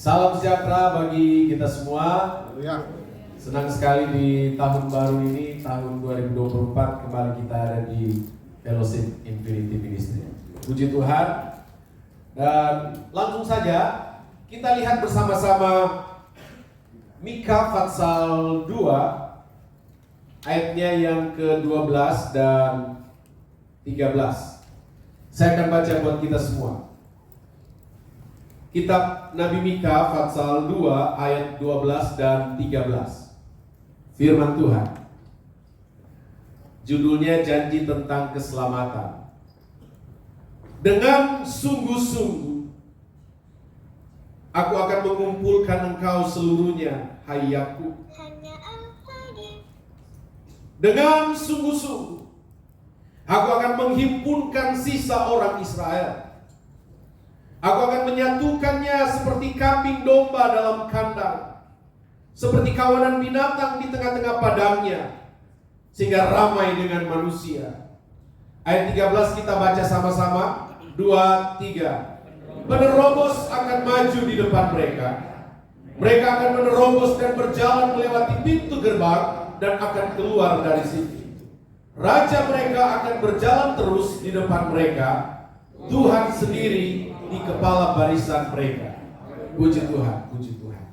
Salam sejahtera bagi kita semua. Ya. Senang sekali di tahun baru ini, tahun 2024 kembali kita ada di Fellowship Infinity Ministry. Puji Tuhan. Dan langsung saja kita lihat bersama-sama Mika pasal 2 ayatnya yang ke-12 dan 13. Saya akan baca buat kita semua. Kitab Nabi Mika pasal 2 ayat 12 dan 13. Firman Tuhan. Judulnya janji tentang keselamatan. Dengan sungguh-sungguh aku akan mengumpulkan engkau seluruhnya, hai Yakub. Dengan sungguh-sungguh aku akan menghimpunkan sisa orang Israel. Aku akan menyatukannya seperti kambing domba dalam kandang, seperti kawanan binatang di tengah-tengah padangnya, sehingga ramai dengan manusia. Ayat 13 kita baca sama-sama. 2, 3. Penerobos akan maju di depan mereka. Mereka akan menerobos dan berjalan melewati pintu gerbang dan akan keluar dari situ. Raja mereka akan berjalan terus di depan mereka. Tuhan sendiri di kepala barisan mereka. Puji Tuhan, puji Tuhan.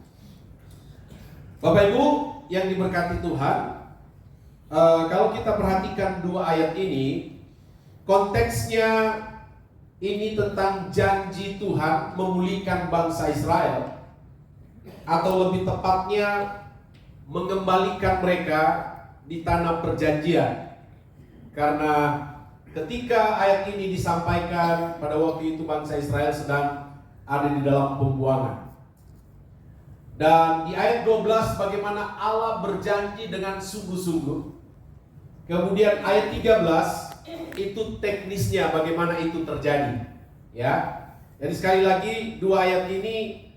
Bapak Ibu yang diberkati Tuhan, kalau kita perhatikan dua ayat ini, konteksnya ini tentang janji Tuhan memulihkan bangsa Israel, atau lebih tepatnya mengembalikan mereka di tanah perjanjian. Karena ketika ayat ini disampaikan pada waktu itu bangsa Israel sedang ada di dalam pembuangan. Dan di ayat 12 bagaimana Allah berjanji dengan sungguh-sungguh. Kemudian ayat 13 itu teknisnya bagaimana itu terjadi. Ya. Jadi sekali lagi dua ayat ini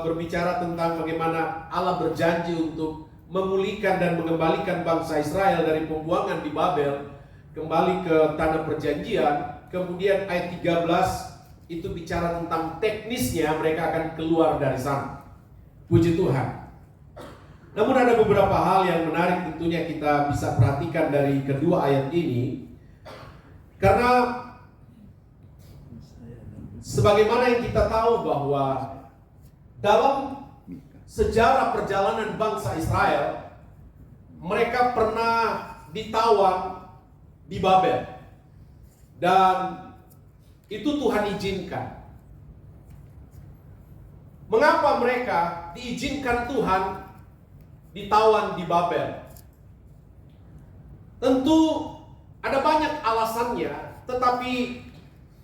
berbicara tentang bagaimana Allah berjanji untuk memulihkan dan mengembalikan bangsa Israel dari pembuangan di Babel kembali ke tanah perjanjian. Kemudian ayat 13 itu bicara tentang teknisnya mereka akan keluar dari sana. Puji Tuhan. Namun ada beberapa hal yang menarik tentunya kita bisa perhatikan dari kedua ayat ini. Karena sebagaimana yang kita tahu bahwa dalam sejarah perjalanan bangsa Israel, mereka pernah ditawan di Babel. Dan itu Tuhan izinkan. Mengapa mereka diizinkan Tuhan ditawan di Babel? Tentu ada banyak alasannya, tetapi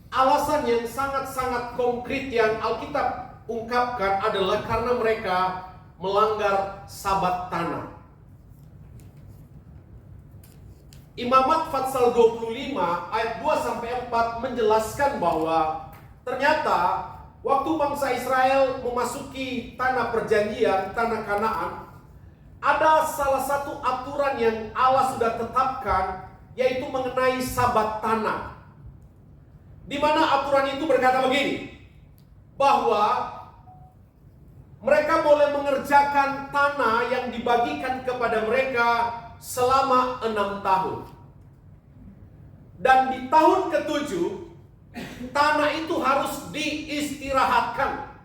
alasan yang sangat-sangat konkret yang Alkitab ungkapkan adalah karena mereka melanggar Sabat tanah. Imamat pasal 25 ayat 2-4 menjelaskan bahwa ternyata waktu bangsa Israel memasuki tanah perjanjian, tanah Kanaan, ada salah satu aturan yang Allah sudah tetapkan, yaitu mengenai Sabat tanah. Di mana aturan itu berkata begini, bahwa mereka boleh mengerjakan tanah yang dibagikan kepada mereka selama 6 tahun. Dan di tahun ke-7 tanah itu harus diistirahatkan.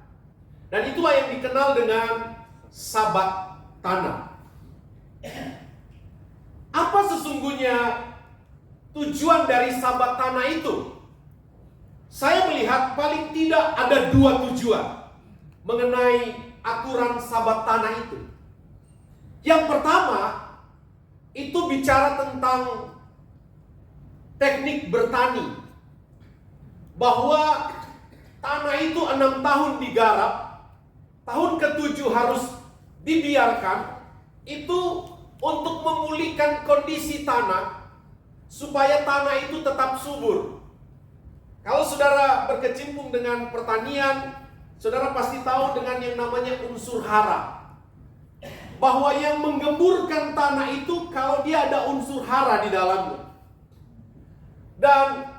Dan itulah yang dikenal dengan Sabat tanah. Apa sesungguhnya tujuan dari Sabat tanah itu? Saya melihat paling tidak ada dua tujuan mengenai aturan Sabat tanah itu. Yang pertama, itu bicara tentang teknik bertani. Bahwa tanah itu 6 tahun digarap, tahun ke-7 harus dibiarkan, itu untuk memulihkan kondisi tanah, supaya tanah itu tetap subur. Kalau saudara berkecimpung dengan pertanian, saudara pasti tahu dengan yang namanya unsur hara. Bahwa yang menggemburkan tanah itu kalau dia ada unsur hara di dalamnya. Dan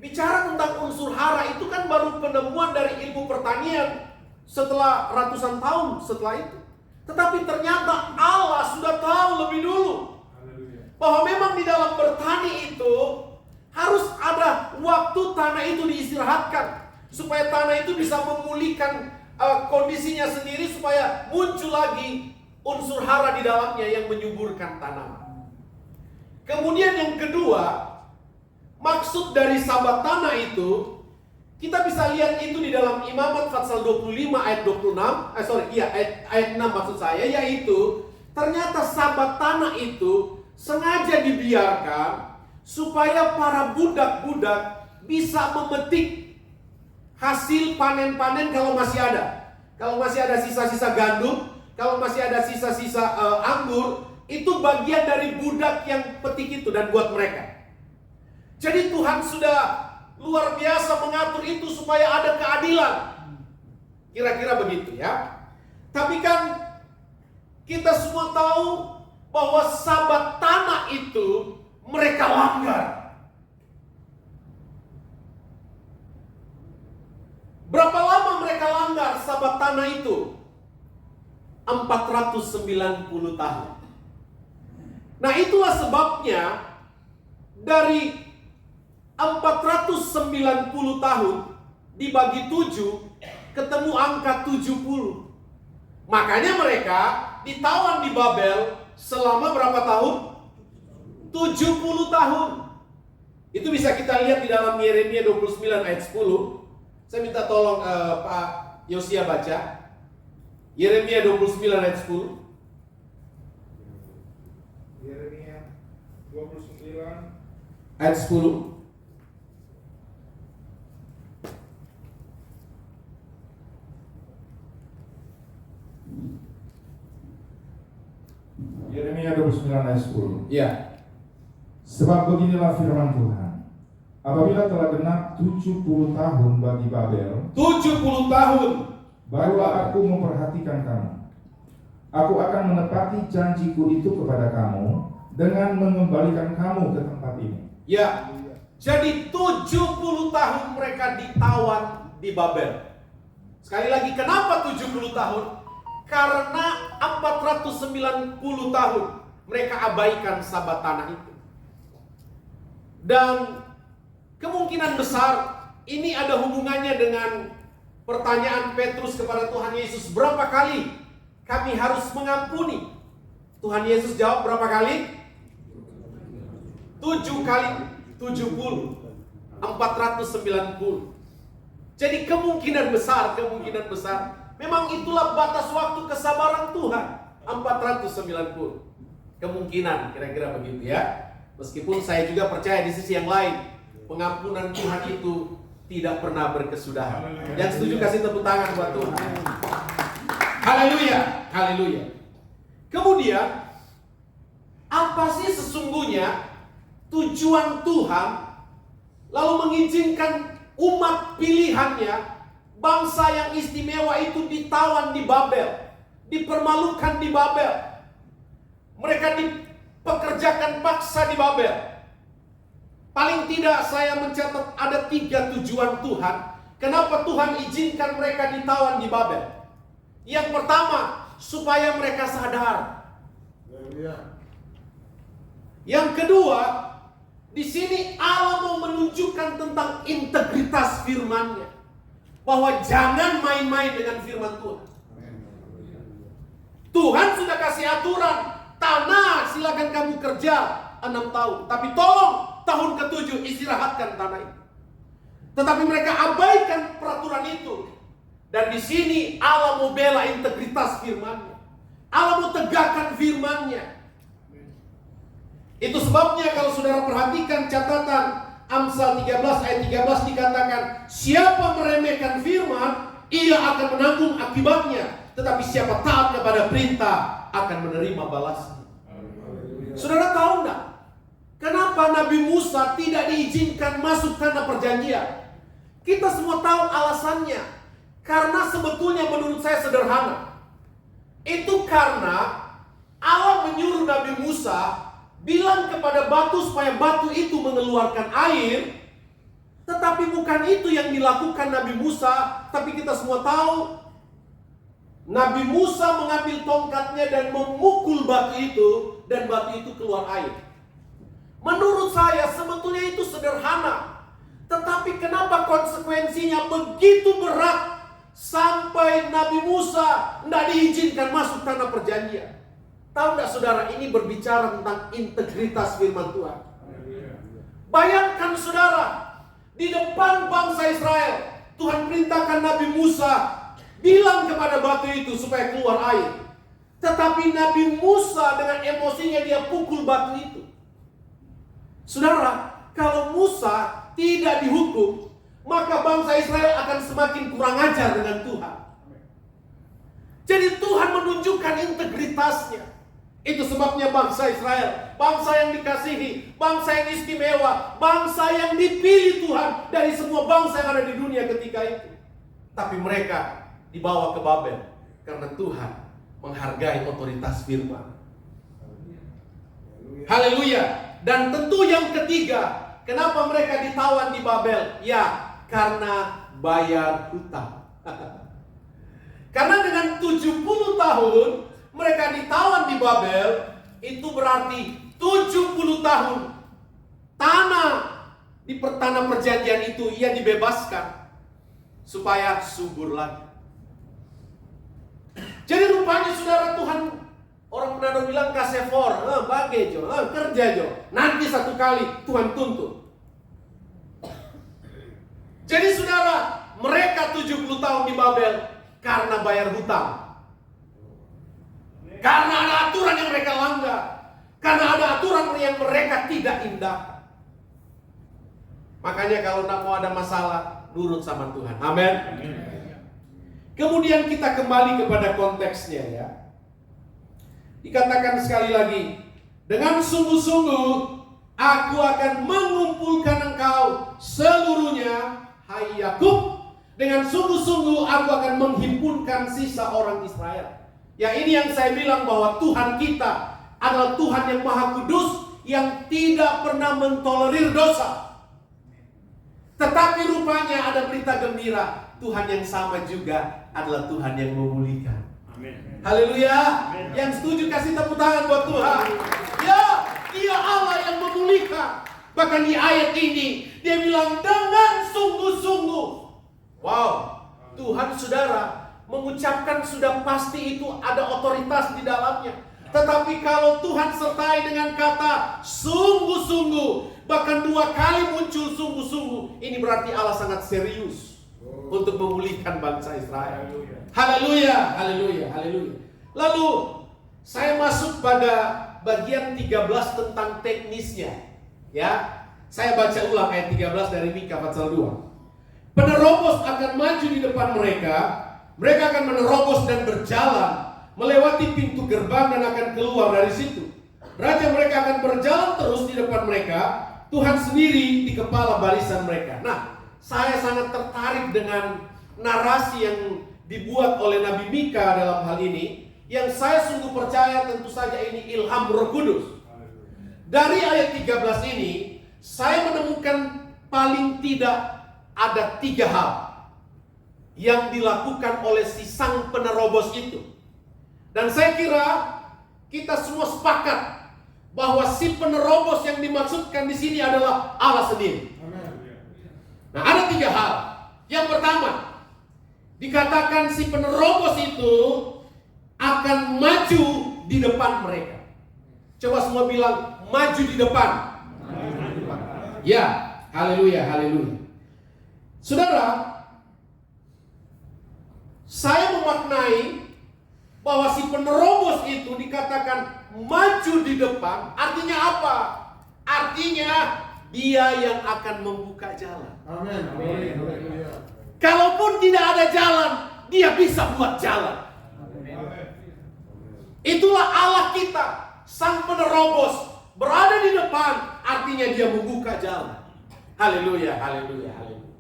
bicara tentang unsur hara itu kan baru penemuan dari ilmu pertanian setelah ratusan tahun setelah itu. Tetapi ternyata Allah sudah tahu lebih dulu bahwa memang di dalam bertani itu harus ada waktu tanah itu diistirahatkan, supaya tanah itu bisa memulihkan kondisinya sendiri, supaya muncul lagi unsur hara di dalamnya yang menyuburkan tanaman. Kemudian yang kedua, maksud dari sabat tanah itu kita bisa lihat itu di dalam Imamat pasal 25 ayat 26, ayat 6 maksud saya, yaitu ternyata sabat tanah itu sengaja dibiarkan supaya para budak-budak bisa memetik hasil panen-panen kalau masih ada. Kalau masih ada sisa-sisa gandum, kalau masih ada sisa-sisa anggur, itu bagian dari budak yang petik itu dan buat mereka. Jadi Tuhan sudah luar biasa mengatur itu supaya ada keadilan. Kira-kira begitu ya. Tapi kan kita semua tahu bahwa sabat tanah itu mereka langgar. Berapa lama mereka langgar sabat tanah itu? 490 tahun. Nah, itulah sebabnya dari 490 tahun dibagi 7 ketemu angka 70. Makanya mereka ditawan di Babel selama berapa tahun? 70 tahun. Itu bisa kita lihat di dalam Yeremia 29 ayat 10. Saya minta tolong Pak Yosia baca. Yeremia 29 ayat 10. Yeremia 29 ayat 10. Yeremia 29 ayat 10. Ya. Sebab beginilah firman Tuhan. Apabila telah genap 70 tahun bagi Babel, 70 tahun, barulah aku memperhatikan kamu. Aku akan menepati janjiku itu kepada kamu dengan mengembalikan kamu ke tempat ini. Ya. Jadi 70 tahun mereka ditawan di Babel. Sekali lagi, kenapa 70 tahun? Karena 490 tahun mereka abaikan sabat tanah itu. Dan kemungkinan besar ini ada hubungannya dengan pertanyaan Petrus kepada Tuhan Yesus, berapa kali kami harus mengampuni? Tuhan Yesus jawab berapa kali? 7 kali 70, 490. Jadi kemungkinan besar memang itulah batas waktu kesabaran Tuhan, 490. Kemungkinan kira-kira begitu ya. Meskipun saya juga percaya di sisi yang lain, pengampunan Tuhan itu tidak pernah berkesudahan. Yang setuju kasih tepuk tangan buat Tuhan. Haleluya, haleluya. Kemudian, apa sih sesungguhnya tujuan Tuhan lalu mengizinkan umat pilihannya, bangsa yang istimewa itu ditawan di Babel, dipermalukan di Babel, mereka dipekerjakan paksa di Babel. Paling tidak saya mencatat ada 3 tujuan Tuhan kenapa Tuhan izinkan mereka ditawan di Babel. Yang pertama, supaya mereka sadar. Yang kedua, di sini Allah mau menunjukkan tentang integritas firman-Nya, bahwa jangan main-main dengan firman Tuhan. Tuhan sudah kasih aturan, tanah silakan kamu kerja 6 tahun, tapi tolong tahun ke-7 istirahatkan tanah itu. Tetapi mereka abaikan peraturan itu. Dan di sini Allah mau bela integritas firman-Nya. Allah mau tegakkan firman-Nya. Itu sebabnya kalau saudara perhatikan catatan Amsal 13 ayat 13 dikatakan, siapa meremehkan firman, ia akan menanggung akibatnya. Tetapi siapa taat kepada perintah akan menerima balasnya. Saudara tahu enggak? Kenapa Nabi Musa tidak diizinkan masuk tanah perjanjian? Kita semua tahu alasannya. Karena sebetulnya menurut saya sederhana. Itu karena Allah menyuruh Nabi Musa bilang kepada batu supaya batu itu mengeluarkan air. Tetapi bukan itu yang dilakukan Nabi Musa. Tapi kita semua tahu Nabi Musa mengambil tongkatnya dan memukul batu itu, dan batu itu keluar air. Menurut saya sebetulnya itu sederhana, tetapi kenapa konsekuensinya begitu berat sampai Nabi Musa tidak diizinkan masuk tanah perjanjian? Tahu tidak saudara, ini berbicara tentang integritas firman Tuhan. Bayangkan saudara, di depan bangsa Israel, Tuhan perintahkan Nabi Musa bilang kepada batu itu supaya keluar air. Tetapi Nabi Musa dengan emosinya dia pukul batu itu. Saudara, kalau Musa tidak dihukum, maka bangsa Israel akan semakin kurang ajar dengan Tuhan. Jadi Tuhan menunjukkan integritasnya. Itu sebabnya bangsa Israel, bangsa yang dikasihi, bangsa yang istimewa, bangsa yang dipilih Tuhan dari semua bangsa yang ada di dunia ketika itu. Tapi mereka dibawa ke Babel karena Tuhan menghargai otoritas firman. Haleluya. Dan tentu yang ketiga, kenapa mereka ditawan di Babel? Ya, karena bayar hutang. Karena dengan 70 tahun mereka ditawan di Babel, itu berarti 70 tahun tanah di tanah perjanjian itu ia dibebaskan supaya subur lagi. Jadi rupanya saudara, Tuhan, orang Manado bilang kasefor, bage jo, kerja jo. Nanti satu kali Tuhan tuntut. Jadi saudara, mereka 70 tahun di Babel karena bayar hutang. Karena ada aturan yang mereka langgar. Karena ada aturan yang mereka tidak indah. Makanya kalau tidak mau ada masalah, nurut sama Tuhan. Amin. Kemudian kita kembali kepada konteksnya ya. Dikatakan sekali lagi, dengan sungguh-sungguh aku akan mengumpulkan engkau seluruhnya, hai Yakub. Dengan sungguh-sungguh aku akan menghimpunkan sisa orang Israel. Ya, ini yang saya bilang bahwa Tuhan kita adalah Tuhan yang Maha Kudus, yang tidak pernah mentolerir dosa. Tetapi rupanya ada berita gembira, Tuhan yang sama juga adalah Tuhan yang memulihkan. Haleluya. Yang setuju kasih tepuk tangan buat Tuhan. Ya, Dia Allah yang memulihkan. Bahkan di ayat ini Dia bilang dengan sungguh-sungguh. Wow, Tuhan saudara mengucapkan sudah pasti itu ada otoritas di dalamnya. Tetapi kalau Tuhan sertai dengan kata sungguh-sungguh, bahkan 2 kali muncul sungguh-sungguh, ini berarti Allah sangat serius untuk memulihkan bangsa Israel. Haleluya, haleluya, haleluya. Lalu saya masuk pada bagian 13 tentang teknisnya. Ya, saya baca ulang ayat 13 dari Mika pasal 2. Penerobos akan maju di depan mereka. Mereka akan menerobos dan berjalan melewati pintu gerbang dan akan keluar dari situ. Raja mereka akan berjalan terus di depan mereka. Tuhan sendiri di kepala barisan mereka. Nah, saya sangat tertarik dengan narasi yang dibuat oleh Nabi Mika dalam hal ini, yang saya sungguh percaya tentu saja ini ilham Roh Kudus. Dari ayat 13 ini, saya menemukan paling tidak ada 3 hal yang dilakukan oleh si sang penerobos itu. Dan saya kira kita semua sepakat bahwa si penerobos yang dimaksudkan di sini adalah Allah sendiri. Nah, ada 3 hal. Yang pertama, dikatakan si penerobos itu akan maju di depan mereka. Coba semua bilang, maju di depan. Ya, haleluya, haleluya. Saudara, saya memaknai bahwa si penerobos itu dikatakan maju di depan. Artinya apa? Artinya dia yang akan membuka jalan. Amin. Kalaupun tidak ada jalan, dia bisa buat jalan. Itulah Allah kita, sang penerobos berada di depan, artinya dia membuka jalan. Haleluya, haleluya, haleluya.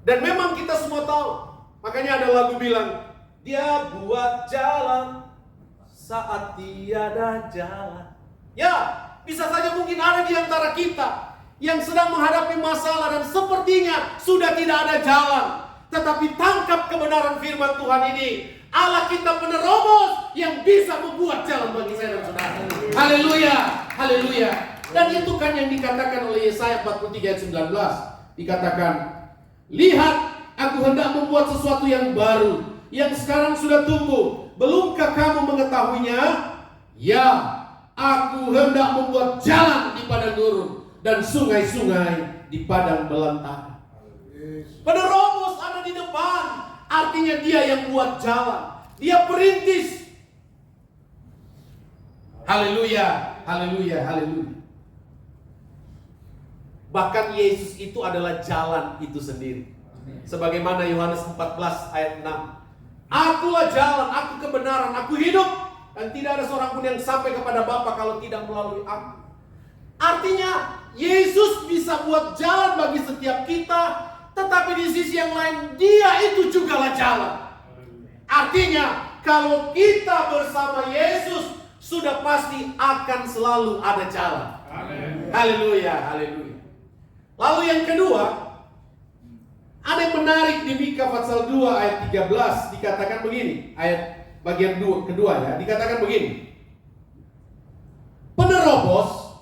Dan memang kita semua tahu, makanya ada lagu bilang, dia buat jalan saat tiada jalan. Ya, bisa saja mungkin ada di antara kita yang sedang menghadapi masalah dan sepertinya sudah tidak ada jalan. Tetapi tangkap kebenaran firman Tuhan ini. Allah kita penerobos yang bisa membuat jalan bagi saya dan saudara. Haleluya, haleluya. Dan itu kan yang dikatakan oleh Yesaya 43 ayat 19. Dikatakan, lihat, aku hendak membuat sesuatu yang baru, yang sekarang sudah tumbuh. Belumkah kamu mengetahuinya? Ya, aku hendak membuat jalan di padang gurun dan sungai-sungai di padang belantara. Penerobos ada di depan, artinya dia yang buat jalan, dia perintis. Haleluya, haleluya, haleluya. Bahkan Yesus itu adalah jalan itu sendiri. Sebagaimana Yohanes 14 ayat 6. Akulah jalan, aku kebenaran, aku hidup, dan tidak ada seorang pun yang sampai kepada Bapa kalau tidak melalui aku. Artinya Yesus bisa buat jalan bagi setiap kita, tetapi di sisi yang lain dia itu jugalah jalan. Artinya kalau kita bersama Yesus sudah pasti akan selalu ada jalan. Haleluya, haleluya. Lalu yang kedua, ada yang menarik di Mika pasal 2 ayat 13, dikatakan begini, ayat bagian kedua ya, dikatakan begini. Penerobos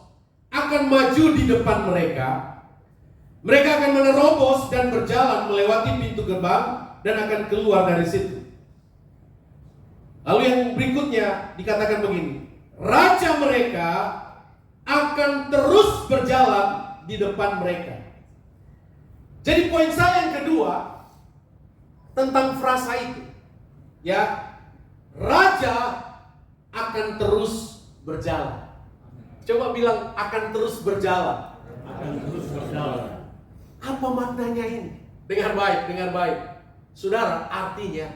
akan maju di depan mereka. Mereka akan menerobos dan berjalan melewati pintu gerbang dan akan keluar dari situ. Lalu yang berikutnya dikatakan begini. Raja mereka akan terus berjalan di depan mereka. Jadi poin saya yang kedua tentang frasa itu. Ya, raja akan terus berjalan. Coba bilang akan terus berjalan. Akan terus berjalan. Apa maknanya ini? Dengar baik, dengar baik. Saudara, artinya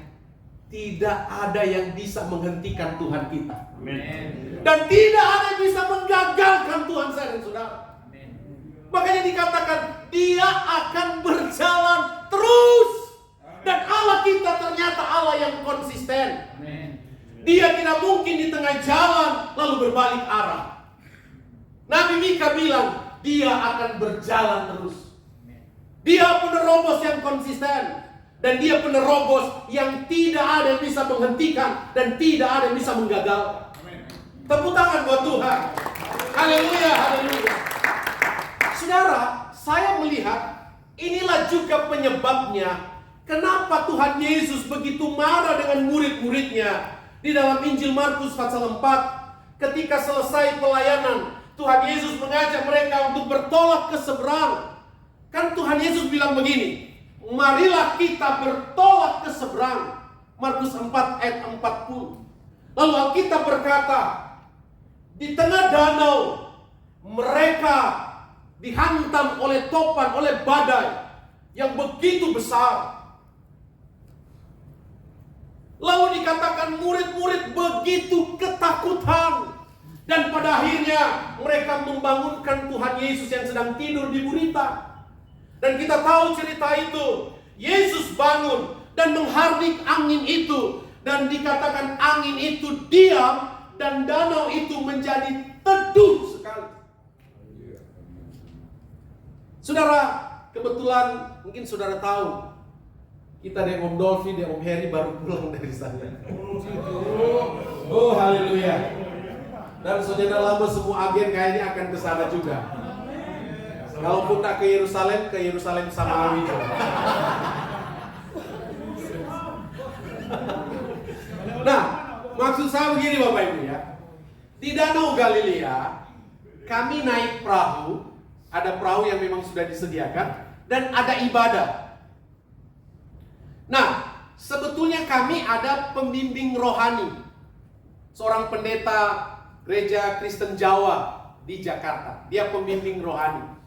tidak ada yang bisa menghentikan Tuhan kita. Amin. Dan tidak ada yang bisa menggagalkan Tuhan saya dan saudara. Amin. Makanya dikatakan dia akan berjalan terus. Dan Allah kita ternyata Allah yang konsisten. Amin. Dia tidak mungkin di tengah jalan lalu berbalik arah. Nabi Mika bilang dia akan berjalan terus. Dia penerobos yang konsisten. Dan dia penerobos yang tidak ada yang bisa menghentikan dan tidak ada yang bisa menggagalkan. Tepuk tangan buat Tuhan. Haleluya, haleluya. Saudara, saya melihat inilah juga penyebabnya kenapa Tuhan Yesus begitu marah dengan murid-muridnya di dalam Injil Markus pasal 4. Ketika selesai pelayanan, Tuhan Yesus mengajak mereka untuk bertolak ke seberang. Kan Tuhan Yesus bilang begini, marilah kita bertolak ke seberang. Markus 4 ayat 40. Lalu Alkitab berkata, di tengah danau mereka dihantam oleh topan, oleh badai yang begitu besar. Lalu dikatakan murid-murid begitu ketakutan. Dan pada akhirnya mereka membangunkan Tuhan Yesus yang sedang tidur di gurita. Dan kita tahu cerita itu. Yesus bangun dan menghardik angin itu. Dan dikatakan angin itu diam dan danau itu menjadi teduh sekali. Saudara, kebetulan mungkin saudara tahu. Kita dari Om Dolphy, dari Om Heri baru pulang dari sana. Oh, haleluya. Dan saudara lama semua agen kayaknya akan ke sana juga. Kalaupun tak ke Yerusalem Samawi. Nah, maksud saya begini Bapak Ibu ya. Di Danau Galilea, kami naik perahu. Ada perahu yang memang sudah disediakan. Dan ada ibadah. Nah, sebetulnya kami ada pembimbing rohani. Seorang pendeta Gereja Kristen Jawa di Jakarta. Dia pembimbing rohani.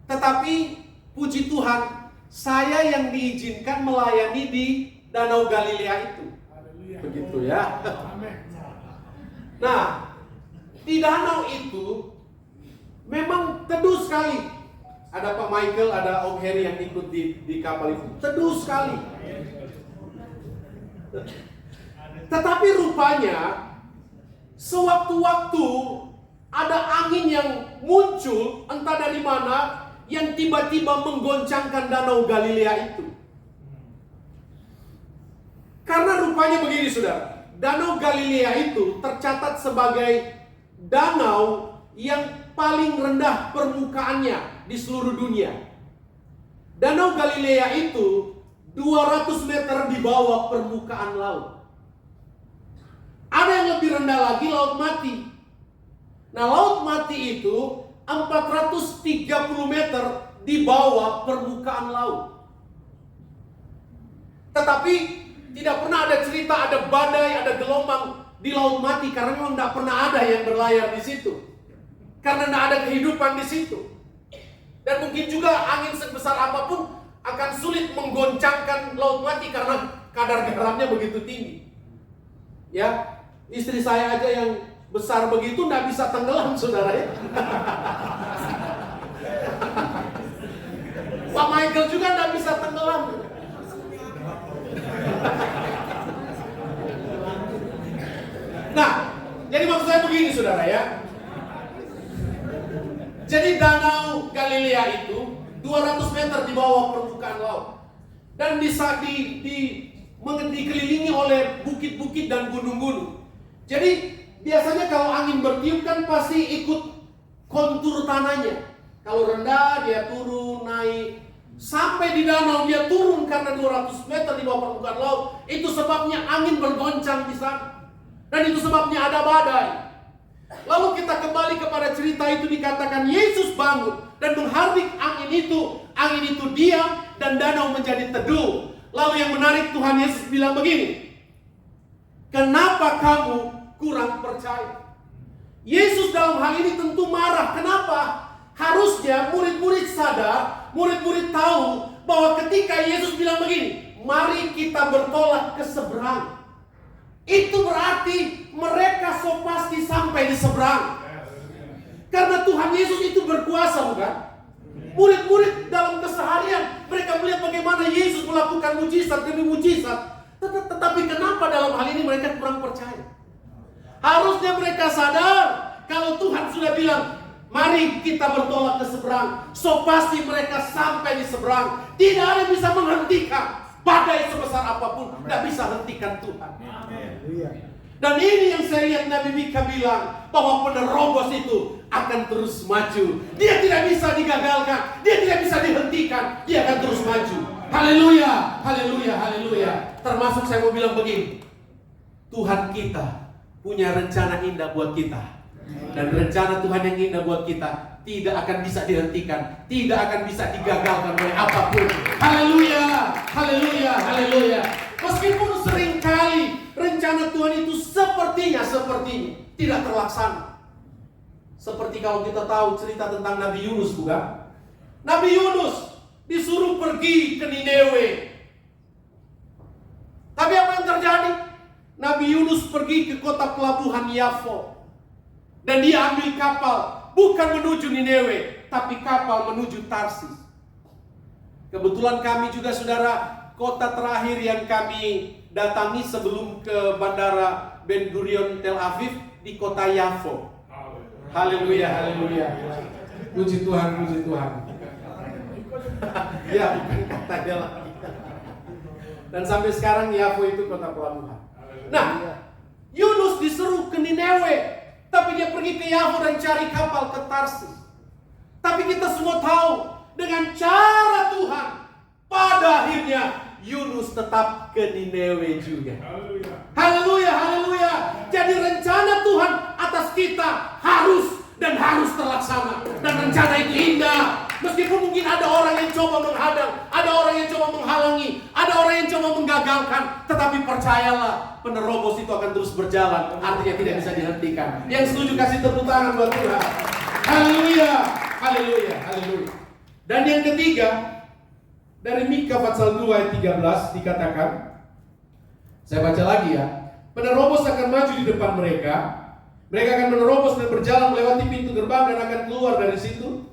Tetapi puji Tuhan, saya yang diizinkan melayani di Danau Galilea itu. Begitu ya. Nah, di danau itu memang teduh sekali. Ada Pak Michael, ada Om Heri yang ikut di kapal itu. Teduh sekali. Tetapi rupanya sewaktu-waktu ada angin yang muncul entah dari mana yang tiba-tiba menggoncangkan Danau Galilea itu. Karena rupanya begini saudara, Danau Galilea itu tercatat sebagai danau yang paling rendah permukaannya di seluruh dunia. Danau Galilea itu 200 meter di bawah permukaan laut. Ada yang lebih rendah lagi, Laut Mati. Nah, Laut Mati itu 430 meter di bawah permukaan laut. Tetapi tidak pernah ada cerita ada badai, ada gelombang di Laut Mati, karena memang tidak pernah ada yang berlayar di situ. Karena tidak ada kehidupan di situ. Dan mungkin juga angin sebesar apapun akan sulit menggoncangkan Laut Mati karena kadar garamnya begitu tinggi. Ya, istri saya aja yang besar begitu tidak bisa tenggelam, saudara ya. Pak Michael juga tidak bisa tenggelam. Nah, jadi maksud saya begini saudara ya. Jadi Danau Galilea itu 200 meter di bawah permukaan laut. Dan dikelilingi oleh bukit-bukit dan gunung-gunung. Jadi biasanya kalau angin bertiup kan pasti ikut kontur tanahnya. Kalau rendah dia turun, naik. Sampai di danau dia turun karena 200 meter di bawah permukaan laut. Itu sebabnya angin bergoncang di sana. Dan itu sebabnya ada badai. Lalu kita kembali kepada cerita itu, dikatakan Yesus bangun dan menghardik angin itu diam dan danau menjadi teduh. Lalu yang menarik, Tuhan Yesus bilang begini, kenapa kamu kurang percaya? Yesus dalam hal ini tentu marah. Kenapa? Harusnya murid-murid sadar, murid-murid tahu bahwa ketika Yesus bilang begini, mari kita bertolak ke seberang, itu berarti mereka so pasti sampai di seberang. Karena Tuhan Yesus itu berkuasa, bukan? Murid-murid dalam keseharian mereka melihat bagaimana Yesus melakukan mujizat demi mujizat. Tetapi kenapa dalam hal ini mereka kurang percaya? Harusnya mereka sadar kalau Tuhan sudah bilang, mari kita bertolak ke seberang, so pasti mereka sampai di seberang. Tidak ada yang bisa menghentikan. Badai sebesar apapun tidak bisa hentikan Tuhan. Dan ini yang saya lihat Nabi Mika bilang, bahwa penerobos itu akan terus maju. Dia tidak bisa digagalkan, dia tidak bisa dihentikan, dia akan terus maju. Haleluya, haleluya, haleluya. Termasuk saya mau bilang begini, Tuhan kita punya rencana indah buat kita. Dan rencana Tuhan yang indah buat kita tidak akan bisa dihentikan, tidak akan bisa digagalkan oleh apapun. Haleluya, haleluya, haleluya. Meskipun seringkali rencana Tuhan itu sepertinya tidak terlaksana. Seperti kalau kita tahu cerita tentang Nabi Yunus, bukan? Nabi Yunus disuruh pergi ke Niniwe. Tapi apa yang terjadi? Nabi Yunus pergi ke kota pelabuhan Yafo. Dan dia ambil kapal, bukan menuju Niniwe, tapi kapal menuju Tarsis. Kebetulan kami juga, saudara, kota terakhir yang kami datangi sebelum ke bandara Ben Gurion Tel Aviv di kota Yafo. Haleluya, haleluya. Puji Tuhan, puji Tuhan. Ya, bukan katanya lagi. Dan sampai sekarang Yafo itu kota pelabuhan. Nah, Yunus disuruh ke Niniwe, tapi dia pergi ke Yafo dan cari kapal ke Tarsis. Tapi kita semua tahu, dengan cara Tuhan, pada akhirnya Yunus tetap ke Niniwe juga. Haleluya, haleluya. Jadi rencana Tuhan atas kita harus terlaksana. Dan rencana itu indah. Meskipun mungkin ada orang yang coba menghadang, ada orang yang coba menghalangi, ada orang yang coba menggagalkan, tetapi percayalah, penerobos itu akan terus berjalan. Artinya tidak bisa dihentikan. Yang setuju kasih tepuk tangan buat Tuhan. Haleluya, haleluya, haleluya. Dan yang ketiga, dari Mika pasal 2 ayat 13 dikatakan, saya baca lagi ya, penerobos akan maju di depan mereka. Mereka akan menerobos dan berjalan melewati pintu gerbang dan akan keluar dari situ.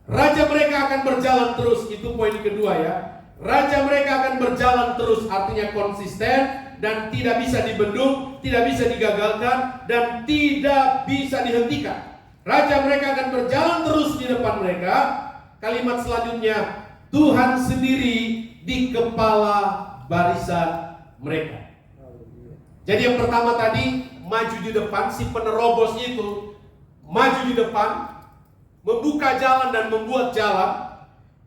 Raja mereka akan berjalan terus, itu poin kedua ya. Raja mereka akan berjalan terus, artinya konsisten dan tidak bisa dibendung, tidak bisa digagalkan dan tidak bisa dihentikan. Raja mereka akan berjalan terus di depan mereka. Kalimat selanjutnya, Tuhan sendiri di kepala barisan mereka. Jadi yang pertama tadi, maju di depan, si penerobos itu maju di depan, membuka jalan dan membuat jalan.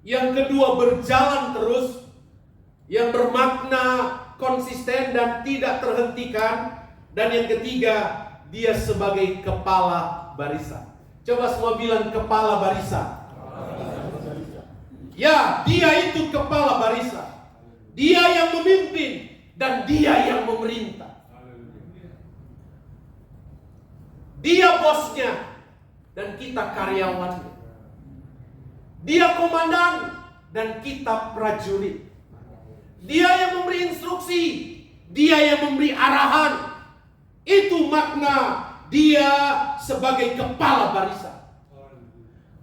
Yang kedua, berjalan terus, yang bermakna konsisten dan tidak terhentikan. Dan yang ketiga, dia sebagai kepala barisan. Coba semua bilang kepala barisan. Ya, dia itu kepala barisan. Dia yang memimpin dan dia yang memerintah. Dia bosnya dan kita karyawannya. Dia komandan dan kita prajurit. Dia yang memberi instruksi, dia yang memberi arahan. Itu makna dia sebagai kepala barisan.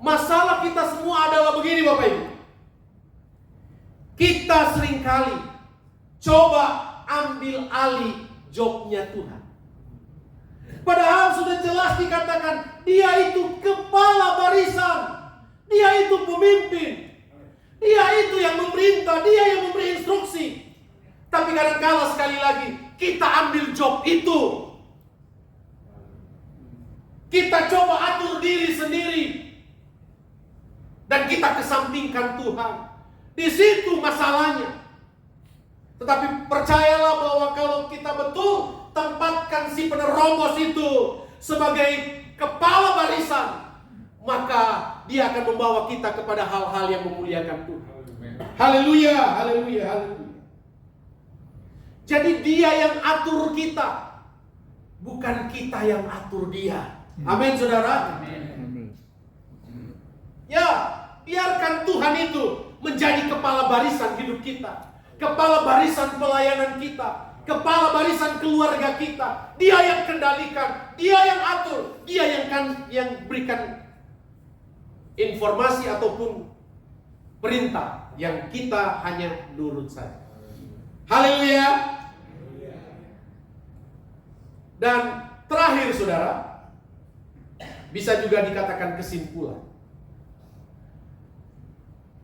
Masalah kita semua adalah begini Bapak Ibu. Kita seringkali coba ambil alih jobnya Tuhan. Padahal sudah jelas dikatakan dia itu kepala barisan. Dia itu pemimpin. Dia itu yang memerintah, dia yang memberi instruksi. Tapi kadang-kala sekali lagi kita ambil job itu. Kita coba atur diri sendiri. Dan kita kesampingkan Tuhan. Di situ masalahnya. Tetapi percayalah bahwa kalau kita betul tempatkan si penerobos itu sebagai kepala barisan, maka dia akan membawa kita kepada hal-hal yang memuliakan Tuhan. Haleluya, haleluya, haleluya. Jadi dia yang atur kita, bukan kita yang atur dia. Amin saudara. Ya, biarkan Tuhan itu menjadi kepala barisan hidup kita, kepala barisan pelayanan kita, kepala barisan keluarga kita. Dia yang kendalikan, dia yang atur, dia yang berikan informasi ataupun perintah, yang kita hanya nurut saja. Haleluya. Dan terakhir saudara, bisa juga dikatakan kesimpulan.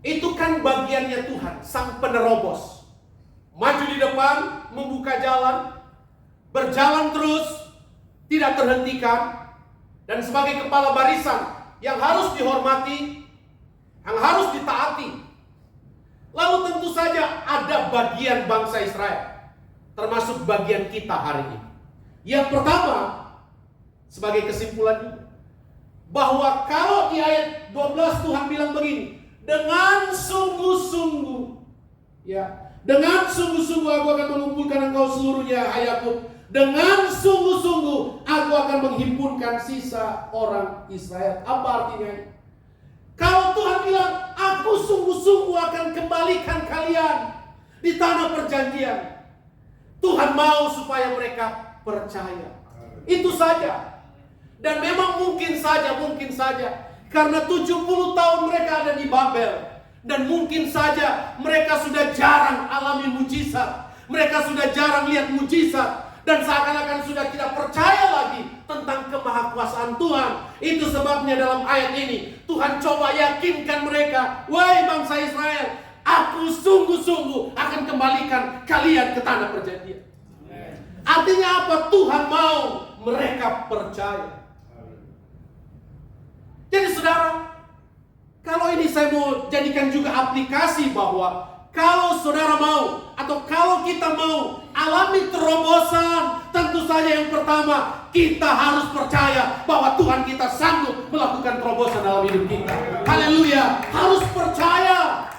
Itu kan bagiannya Tuhan, sang penerobos. Maju di depan, membuka jalan, berjalan terus, tidak terhentikan. Dan sebagai kepala barisan yang harus dihormati, yang harus ditaati. Lalu tentu saja ada bagian bangsa Israel, termasuk bagian kita hari ini. Yang pertama, sebagai kesimpulan juga, bahwa kalau di ayat 12 Tuhan bilang begini, dengan sungguh-sungguh, ya, dengan sungguh-sungguh aku akan mengumpulkan engkau seluruhnya, hai Yakub. Dengan sungguh-sungguh aku akan menghimpunkan sisa orang Israel. Apa artinya? Kalau Tuhan bilang, aku sungguh-sungguh akan kembalikan kalian di tanah perjanjian, Tuhan mau supaya mereka percaya. Itu saja. Dan memang mungkin saja karena 70 tahun mereka ada di Babel, dan mungkin saja mereka sudah jarang alami mujizat, mereka sudah jarang lihat mujizat, dan seakan-akan sudah tidak percaya lagi tentang kemahakuasaan Tuhan. Itu sebabnya dalam ayat ini Tuhan coba yakinkan mereka, wahai bangsa Israel, aku sungguh-sungguh akan kembalikan kalian ke tanah perjanjian. Artinya apa? Tuhan mau mereka percaya. Jadi saudara, kalau ini saya mau jadikan juga aplikasi bahwa kalau saudara mau atau kalau kita mau alami terobosan, tentu saja yang pertama kita harus percaya bahwa Tuhan kita sanggup melakukan terobosan dalam hidup kita. Haleluya, harus percaya.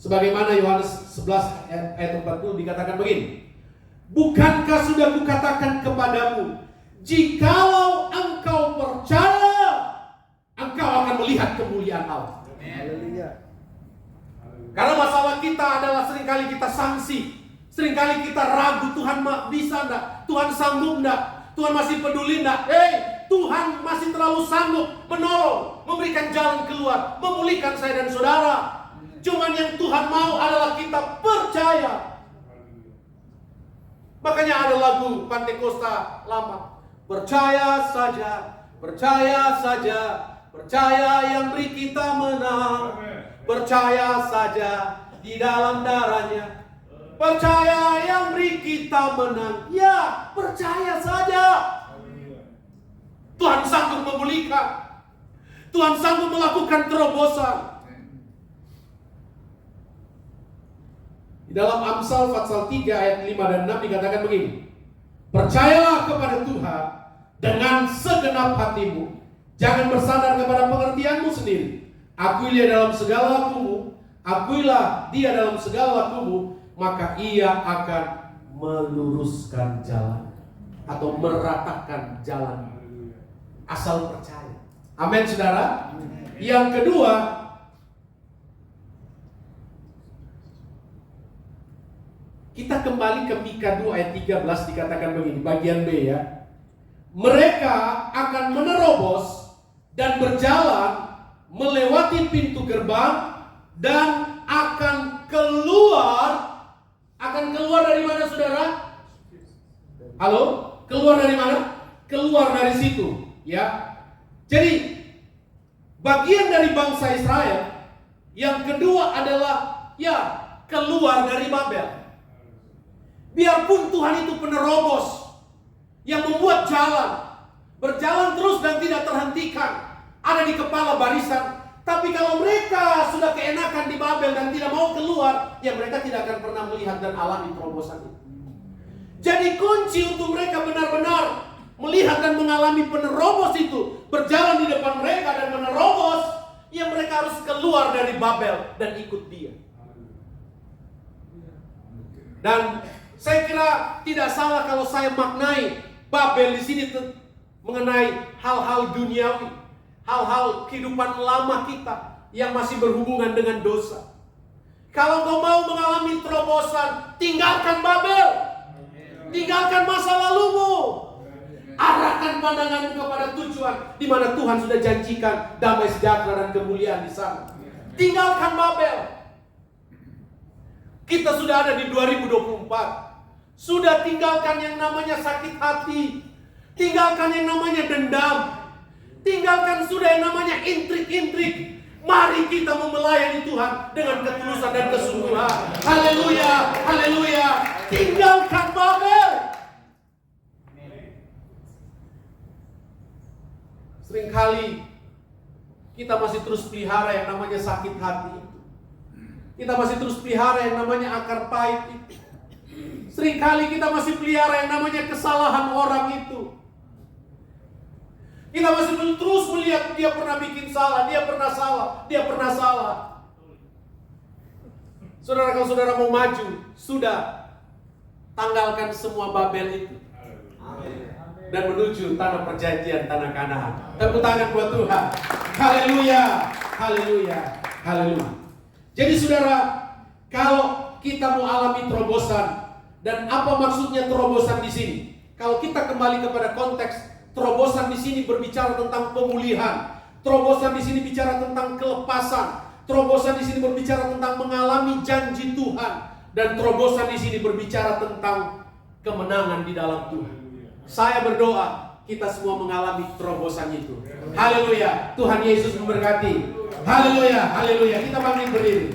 Sebagaimana Yohanes 11 ayat 40 dikatakan begini, bukankah sudah kukatakan kepadamu, jikalau engkau percaya, engkau akan melihat kemuliaan Allah. Karena masalah kita adalah seringkali kita sanksi, seringkali kita ragu, Tuhan bisa enggak? Tuhan sanggup enggak? Tuhan masih peduli enggak? Tuhan masih terlalu sanggup menolong, memberikan jalan keluar, memulihkan saya dan saudara. Cuman yang Tuhan mau adalah kita percaya. Makanya ada lagu Pantekosta lama, percaya saja, percaya saja, percaya yang beri kita menang. Percaya saja, di dalam darahnya. Percaya yang beri kita menang. Ya, percaya saja. Tuhan sanggup memulihkan. Tuhan sanggup melakukan terobosan. Di dalam Amsal pasal 3 ayat 5 dan 6 dikatakan begini. Percayalah kepada Tuhan dengan segenap hatimu. Jangan bersandar kepada pengertianmu sendiri. Akuilah dia dalam segala lakumu. Akuilah dia dalam segala lakumu. Maka ia akan meluruskan jalan. Atau meratakan jalan. Asal percaya. Amin saudara. Yang kedua, kita kembali ke Mika 2 ayat 13 dikatakan begini, bagian B ya. Mereka akan menerobos dan berjalan melewati pintu gerbang dan akan keluar dari mana saudara? Halo? Keluar dari mana? Keluar dari situ, ya. Jadi bagian dari bangsa Israel yang kedua adalah ya keluar dari Babel. Biarpun Tuhan itu penerobos yang membuat jalan, berjalan terus dan tidak terhentikan, ada di kepala barisan. Tapi kalau mereka sudah keenakan di Babel dan tidak mau keluar, ya mereka tidak akan pernah melihat dan alami terobosan itu. Jadi kunci untuk mereka benar-benar melihat dan mengalami penerobos itu, berjalan di depan mereka dan menerobos, ya mereka harus keluar dari Babel dan ikut dia. Dan saya kira tidak salah kalau saya maknai Babel di sini mengenai hal-hal duniawi, hal-hal kehidupan lama kita yang masih berhubungan dengan dosa. Kalau kau mau mengalami terobosan, tinggalkan Babel, tinggalkan masa lalumu, arahkan pandanganmu kepada tujuan di mana Tuhan sudah janjikan damai sejahtera dan kemuliaan di sana. Tinggalkan Babel. Kita sudah ada di 2024. Sudah tinggalkan yang namanya sakit hati. Tinggalkan yang namanya dendam. Tinggalkan sudah yang namanya intrik-intrik. Mari kita melayani Tuhan dengan ketulusan dan kesungguhan. Haleluya, haleluya. Tinggalkan Babel. Seringkali kita masih terus pelihara yang namanya sakit hati. Kita masih terus pelihara yang namanya akar pahit itu. Seringkali kita masih pelihara yang namanya kesalahan orang itu. Kita masih terus melihat dia pernah bikin salah, dia pernah salah, dia pernah salah. Saudara, kalau saudara mau maju, sudah tanggalkan semua Babel itu. Dan menuju tanah perjanjian, tanah Kanaan. Tepuk tangan buat Tuhan. Haleluya, haleluya, haleluya. Jadi saudara, kalau kita mau alami terobosan, dan apa maksudnya terobosan di sini? Kalau kita kembali kepada konteks, terobosan di sini berbicara tentang pemulihan. Terobosan di sini bicara tentang kelepasan. Terobosan di sini berbicara tentang mengalami janji Tuhan. Dan terobosan di sini berbicara tentang kemenangan di dalam Tuhan. Saya berdoa kita semua mengalami terobosan itu. Haleluya. Tuhan Yesus memberkati. Haleluya, haleluya. Kita bangkit berdiri.